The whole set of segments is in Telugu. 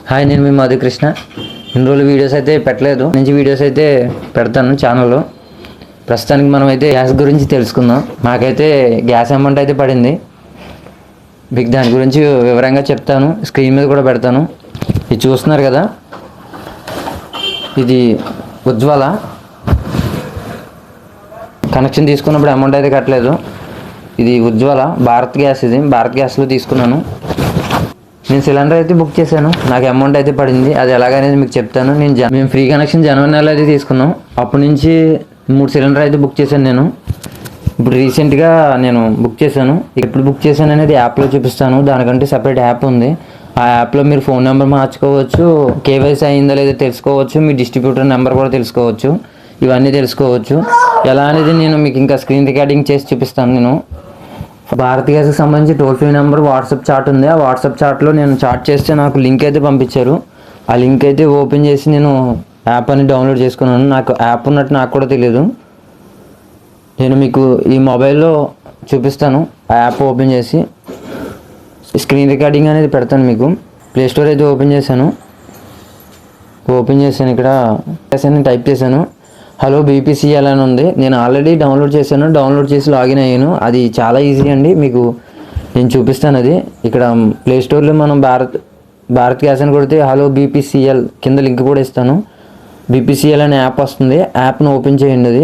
హాయ్, నేను మీ మధుకృష్ణ. ఇన్ని రోజులు వీడియోస్ అయితే పెట్టలేదు, నుంచి వీడియోస్ అయితే పెడతాను ఛానల్లో. ప్రస్తుతానికి మనం అయితే గ్యాస్ గురించి తెలుసుకుందాం. మాకైతే గ్యాస్ అమౌంట్ అయితే పడింది. మీకు దాని గురించి వివరంగా చెప్తాను, స్క్రీన్ మీద కూడా పెడతాను. ఇది చూస్తున్నారు కదా, ఇది ఉజ్వల కనెక్షన్ తీసుకున్నప్పుడు అమౌంట్ అయితే కట్టలేదు. ఇది ఉజ్వల భారత్ గ్యాస్, ఇది భారత్ గ్యాస్లో తీసుకున్నాను. నేను సిలిండర్ అయితే బుక్ చేశాను, నాకు అమౌంట్ అయితే పడింది. అది ఎలాగనేది మీకు చెప్తాను. మేము ఫ్రీ కనెక్షన్ జనవరి నెలలో అయితే తీసుకున్నాం. అప్పటి నుంచి 3 సిలిండర్ అయితే బుక్ చేశాను నేను. ఇప్పుడు రీసెంట్గా నేను బుక్ చేశాను. ఎప్పుడు బుక్ చేశాను అనేది యాప్లో చూపిస్తాను. దానికంటే సపరేట్ యాప్ ఉంది. ఆ యాప్లో మీరు ఫోన్ నెంబర్ మార్చుకోవచ్చు, కేవైసీ అయిందో లేదో తెలుసుకోవచ్చు, మీ డిస్ట్రిబ్యూటర్ నెంబర్ కూడా తెలుసుకోవచ్చు. ఇవన్నీ తెలుసుకోవచ్చు. ఎలా అనేది నేను మీకు ఇంకా స్క్రీన్ రికార్డింగ్ చేసి చూపిస్తాను. నేను భారత్ గ్యాస్కి సంబంధించి toll free number WhatsApp chat ఉంది. ఆ వాట్సాప్ చాట్లో నేను చాట్ చేస్తే నాకు లింక్ అయితే పంపించారు. ఆ లింక్ అయితే ఓపెన్ చేసి నేను యాప్ అని డౌన్లోడ్ చేసుకున్నాను. నాకు యాప్ ఉన్నట్టు నాకు కూడా తెలియదు. నేను మీకు ఈ మొబైల్లో చూపిస్తాను. ఆ యాప్ ఓపెన్ చేసి స్క్రీన్ రికార్డింగ్ అనేది పెడతాను మీకు. ప్లే స్టోర్ అయితే ఓపెన్ చేశాను. ఇక్కడ టైప్ చేశాను. హలో బీపీసీఎల్ అని ఉంది. నేను ఆల్రెడీ డౌన్లోడ్ చేశాను. డౌన్లోడ్ చేసి లాగిన్ అయ్యాను. అది చాలా ఈజీ అండి, మీకు నేను చూపిస్తాను. అది ఇక్కడ ప్లే స్టోర్లో మనం భారత్ గ్యాస్ అని కొడితే హలో బీపీసీఎల్ కింద లింక్ కూడా ఇస్తాను. బీపీసీఎల్ అనే యాప్ వస్తుంది. యాప్ను ఓపెన్ చేయండి. అది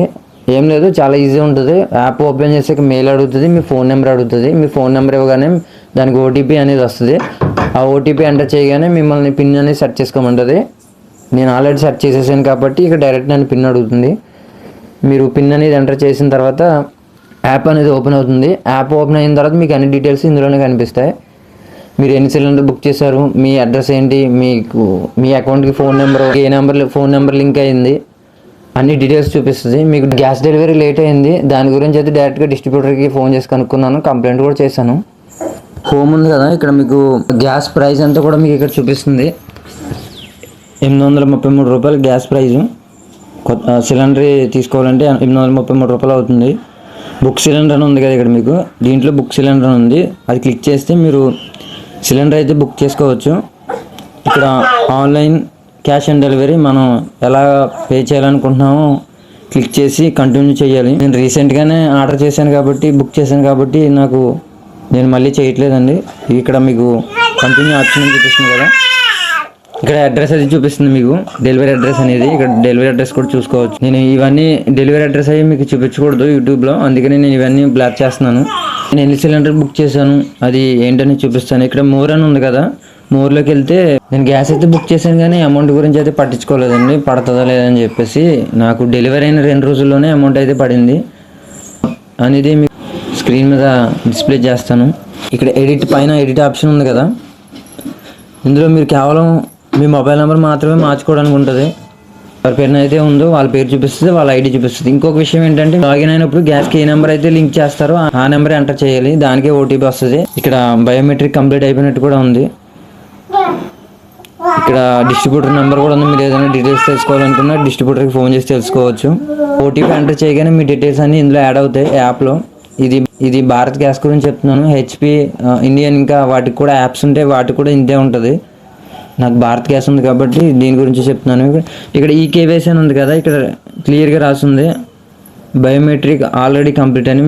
ఏం లేదు, చాలా ఈజీ ఉంటుంది. యాప్ ఓపెన్ చేసాక మెయిల్ అడుగుతుంది, మీ ఫోన్ నెంబర్ అడుగుతుంది. మీ ఫోన్ నెంబర్ ఇవ్వగానే దానికి ఓటీపీ అనేది వస్తుంది. ఆ ఓటీపీ ఎంటర్ చేయగానే మిమ్మల్ని పిన్ అనేది సెట్ చేసుకోమంటుంది. నేను ఆల్రెడీ సెర్చ్ చేసేసాను కాబట్టి ఇక్కడ డైరెక్ట్ నన్ను పిన్ అడుగుతుంది. మీరు పిన్ అనేది ఎంటర్ చేసిన తర్వాత యాప్ అనేది ఓపెన్ అవుతుంది. యాప్ ఓపెన్ అయిన తర్వాత మీకు అన్ని డీటెయిల్స్ ఇందులోనే కనిపిస్తాయి. మీరు ఎన్ని సిలిండర్ బుక్ చేశారు, మీ అడ్రస్ ఏంటి, మీకు మీ అకౌంట్కి ఫోన్ నెంబర్ లింక్ అయింది, అన్ని డీటెయిల్స్ చూపిస్తుంది. మీకు గ్యాస్ డెలివరీ లేట్ అయింది, దాని గురించి అయితే డైరెక్ట్గా డిస్ట్రిబ్యూటర్కి ఫోన్ చేసి కనుక్కున్నాను. కంప్లైంట్ కూడా చేశాను. హోమ్ ఉంది కదా, ఇక్కడ మీకు గ్యాస్ ప్రైస్ అంతా కూడా మీకు ఇక్కడ చూపిస్తుంది. 833 రూపాయలు గ్యాస్ ప్రైజు. సిలిండర్ తీసుకోవాలంటే 833 రూపాయలు అవుతుంది. బుక్ సిలిండర్ అని ఉంది కదా ఇక్కడ మీకు, దీంట్లో బుక్ సిలిండర్ ఉంది. అది క్లిక్ చేస్తే మీరు సిలిండర్ అయితే బుక్ చేసుకోవచ్చు. ఇక్కడ ఆన్లైన్ క్యాష్ ఆన్ డెలివరీ మనం ఎలా పే చేయాలనుకుంటున్నామో క్లిక్ చేసి కంటిన్యూ చేయాలి. నేను రీసెంట్గానే ఆర్డర్ చేశాను కాబట్టి, బుక్ చేశాను కాబట్టి నేను మళ్ళీ చేయట్లేదండి. ఇక్కడ మీకు కంటిన్యూ ఆప్షన్ చూపిస్తుంది కదా, ఇక్కడ అడ్రస్ అది చూపిస్తుంది మీకు, డెలివరీ అడ్రస్ అనేది. ఇక్కడ డెలివరీ అడ్రస్ కూడా చూసుకోవచ్చు. నేను ఇవన్నీ డెలివరీ అడ్రస్ అయ్యి మీకు చూపించకూడదు యూట్యూబ్లో, అందుకని నేను ఇవన్నీ బ్లాక్ చేస్తున్నాను. నేను ఎన్ని సిలిండర్ బుక్ చేశాను అది ఏంటని చూపిస్తాను. ఇక్కడ మోర్ అని ఉంది కదా, మోర్లోకి వెళ్తే నేను గ్యాస్ అయితే బుక్ చేశాను కానీ అమౌంట్ గురించి అయితే పట్టించుకోలేదండి, పడుతుందా లేదని చెప్పేసి. నాకు డెలివరీ అయిన 2 రోజుల్లోనే అమౌంట్ అయితే పడింది అనేది మీకు స్క్రీన్ మీద డిస్ప్లే చేస్తాను. ఇక్కడ పైన ఎడిట్ ఆప్షన్ ఉంది కదా, ఇందులో మీరు కేవలం మీ మొబైల్ నెంబర్ మాత్రమే మార్చుకోవడానికి ఉంటుంది. ఎవరి పేరున అయితే ఉందో వాళ్ళ పేరు చూపిస్తుంది, వాళ్ళ ఐడి చూపిస్తుంది. ఇంకొక విషయం ఏంటంటే, లాగిన్ అయినప్పుడు గ్యాస్కి ఏ నెంబర్ అయితే లింక్ చేస్తారో ఆ నెంబర్ ఎంటర్ చేయాలి, దానికే ఓటీపీ వస్తుంది. ఇక్కడ బయోమెట్రిక్ కంప్లీట్ అయిపోయినట్టు కూడా ఉంది. ఇక్కడ డిస్ట్రిబ్యూటర్ నెంబర్ కూడా ఉంది. మీరు ఏదైనా డీటెయిల్స్ తెలుసుకోవాలనుకున్నా డిస్ట్రిబ్యూటర్కి ఫోన్ చేసి తెలుసుకోవచ్చు. ఓటీపీ ఎంటర్ చేయగానే మీ డీటెయిల్స్ అన్నీ ఇందులో యాడ్ అవుతాయి యాప్లో. ఇది భారత్ గ్యాస్ గురించి చెప్తున్నాను. హెచ్పి, ఇండియన్ ఇంకా వాటికి కూడా యాప్స్ ఉంటాయి, వాటికి కూడా ఇంతే ఉంటుంది. నాకు భారత్ గ్యాస్ ఉంది కాబట్టి దీని గురించి చెప్తున్నాను. ఇక్కడ ఈ కేవైసీ అని ఉంది కదా, ఇక్కడ క్లియర్గా రాస్తుంది బయోమెట్రిక్ ఆల్రెడీ కంప్లీట్ అని.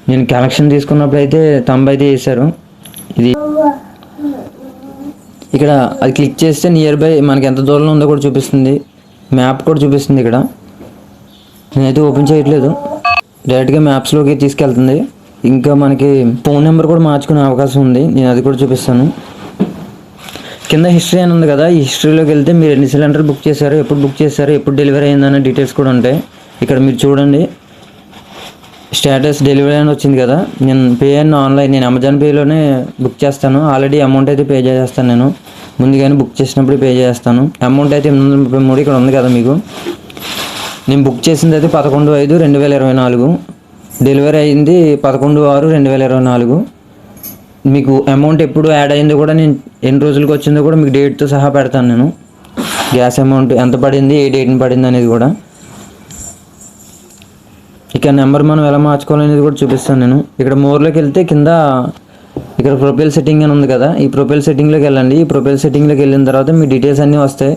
నేను కనెక్షన్ తీసుకున్నప్పుడు అయితే తంబ్ అయితే వేశారు. ఇది ఇక్కడ అది క్లిక్ చేస్తే నియర్ బై మనకి ఎంత దూరంలో ఉందో కూడా చూపిస్తుంది, మ్యాప్ కూడా చూపిస్తుంది. ఇక్కడ నేనైతే ఓపెన్ చేయట్లేదు, డైరెక్ట్గా మ్యాప్స్లోకి తీసుకెళ్తుంది. ఇంకా మనకి ఫోన్ నెంబర్ కూడా మార్చుకునే అవకాశం ఉంది, నేను అది కూడా చూపిస్తాను. కింద హిస్టరీ అని ఉంది కదా, ఈ హిస్టరీలోకి వెళ్తే మీరు ఎన్ని సిలిండర్ బుక్ చేశారు, ఎప్పుడు బుక్ చేశారు, ఎప్పుడు డెలివరీ అయిందనే డీటెయిల్స్ కూడా ఉంటాయి. ఇక్కడ మీరు చూడండి, స్టేటస్ డెలివరీ అని వచ్చింది కదా. నేను పే అన్న ఆన్లైన్, నేను అమెజాన్ పేలోనే బుక్ చేస్తాను. ఆల్రెడీ అమౌంట్ అయితే పే చేస్తాను. నేను ముందుగానే బుక్ చేసినప్పుడు పే చేస్తాను. అమౌంట్ అయితే 833 ఇక్కడ ఉంది కదా మీకు. నేను బుక్ చేసింది అయితే 11/5/2024, డెలివరీ అయింది 11/6/2024. మీకు అమౌంట్ ఎప్పుడు యాడ్ అయిందో కూడా, నేను ఎన్ని రోజులకి వచ్చిందో కూడా మీకు డేట్తో సహా పెడతాను. నేను గ్యాస్ అమౌంట్ ఎంత పడింది, ఏ డేట్ని పడింది అనేది కూడా. ఇక నెంబర్ మనం ఎలా మార్చుకోవాలనేది కూడా చూపిస్తాను నేను. ఇక్కడ మోర్లోకి వెళ్తే కింద ఇక్కడ ప్రొఫైల్ సెట్టింగ్ అని ఉంది కదా, ఈ ప్రొఫైల్ సెట్టింగ్లోకి వెళ్ళండి. ఈ ప్రొఫైల్ సెట్టింగ్లోకి వెళ్ళిన తర్వాత మీ డీటెయిల్స్ అన్నీ వస్తాయి.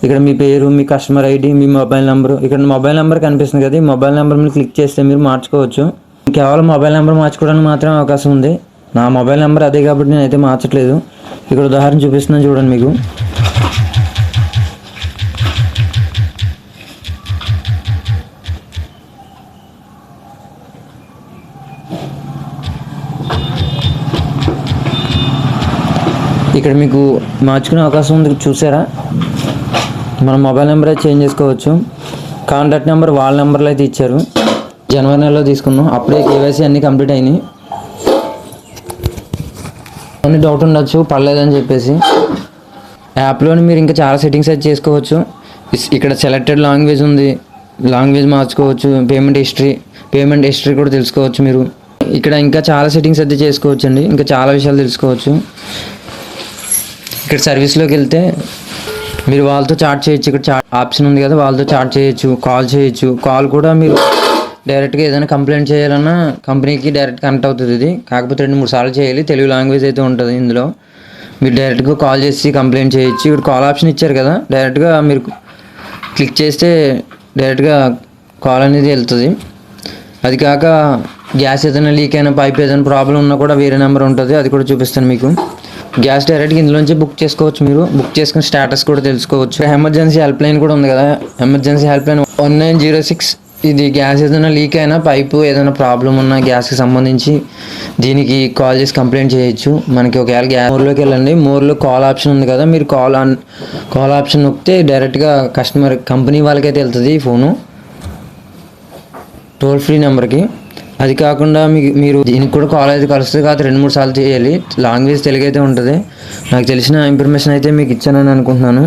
ఇక్కడ మీ పేరు, మీ కస్టమర్ ఐడి, మీ మొబైల్ నెంబర్, ఇక్కడ మొబైల్ నెంబర్ కనిపిస్తుంది కదా, ఈ మొబైల్ నెంబర్ మీద క్లిక్ చేస్తే మీరు మార్చుకోవచ్చు. కేవలం మొబైల్ నెంబర్ మార్చుకోవడానికి మాత్రమే అవకాశం ఉంది. నా మొబైల్ నెంబర్ అదే కాబట్టి నేనైతే మార్చట్లేదు. ఇక్కడ ఉదాహరణ చూపిస్తున్నాను చూడండి మీకు. ఇక్కడ మీకు మార్చుకునే అవకాశం ఉంది చూసారా. మన మొబైల్ నెంబర్ అయితే చేంజ్ చేసుకోవచ్చు. కాంటాక్ట్ నెంబర్ వాళ్ళ నెంబర్లో అయితే ఇచ్చారు. జనవరి నెలలో తీసుకున్నాం, అప్పుడే కేవైసీ అన్నీ కంప్లీట్ అయినాయి. అన్ని డౌట్ ఉండొచ్చు పర్లేదని చెప్పేసి. యాప్లోని మీరు ఇంకా చాలా సెట్టింగ్స్ అయితే చేసుకోవచ్చు. ఇక్కడ సెలెక్టెడ్ లాంగ్వేజ్ ఉంది, లాంగ్వేజ్ మార్చుకోవచ్చు. పేమెంట్ హిస్టరీ కూడా తెలుసుకోవచ్చు మీరు. ఇక్కడ ఇంకా చాలా సెట్టింగ్స్ అయితే చేసుకోవచ్చు అండి, ఇంకా చాలా విషయాలు తెలుసుకోవచ్చు. ఇక్కడ సర్వీస్లోకి వెళ్తే మీరు వాళ్ళతో చాట్ చేయొచ్చు. ఇక్కడ చాట్ ఆప్షన్ ఉంది కదా, వాళ్ళతో చాట్ చేయొచ్చు, కాల్ చేయొచ్చు. కాల్ కూడా మీరు డైరెక్ట్గా ఏదైనా కంప్లైంట్ చేయాలన్నా కంపెనీకి డైరెక్ట్ కనెక్ట్ అవుతుంది. ఇది కాకపోతే 2-3 సార్లు చేయాలి. తెలుగు లాంగ్వేజ్ అయితే ఉంటుంది ఇందులో. మీరు డైరెక్ట్గా కాల్ చేసి కంప్లైంట్ చేయొచ్చు. ఇక్కడ కాల్ ఆప్షన్ ఇచ్చారు కదా, డైరెక్ట్గా మీరు క్లిక్ చేస్తే డైరెక్ట్గా కాల్ అనేది వెళ్తుంది. అది కాక గ్యాస్ ఏదైనా లీక్ అయినా, పైప్ ఏదైనా ప్రాబ్లం ఉన్నా కూడా వేరే నెంబర్ ఉంటుంది, అది కూడా చూపిస్తాను మీకు. గ్యాస్ డైరెక్ట్గా ఇందులోంచి బుక్ చేసుకోవచ్చు. మీరు బుక్ చేసుకుని స్టేటస్ కూడా తెలుసుకోవచ్చు. ఎమర్జెన్సీ హెల్ప్ లైన్ కూడా ఉంది కదా, ఎమర్జెన్సీ హెల్ప్ లైన్ 1906. ఇది గ్యాస్ ఏదైనా లీక్ అయినా, పైపు ఏదైనా ప్రాబ్లం ఉన్నా గ్యాస్కి సంబంధించి దీనికి కాల్ చేసి కంప్లైంట్ చేయొచ్చు. మనకి ఒకవేళ గ్యాస్ మోర్లోకి వెళ్ళండి, మోర్లో కాల్ ఆప్షన్ ఉంది కదా, మీరు కాల్ ఆప్షన్ నొక్కితే డైరెక్ట్గా కంపెనీ వాళ్ళకైతే వెళ్తుంది ఈ ఫోను, టోల్ ఫ్రీ నెంబర్కి. అది కాకుండా మీరు దీనికి కూడా కాల్ అయితే కలుస్తుంది కాదు, 2-3 సార్లు చేయాలి. లాంగ్వేజ్ తెలుగు అయితే ఉంటుంది. నాకు తెలిసిన ఇన్ఫర్మేషన్ అయితే మీకు ఇచ్చానని అనుకుంటున్నాను.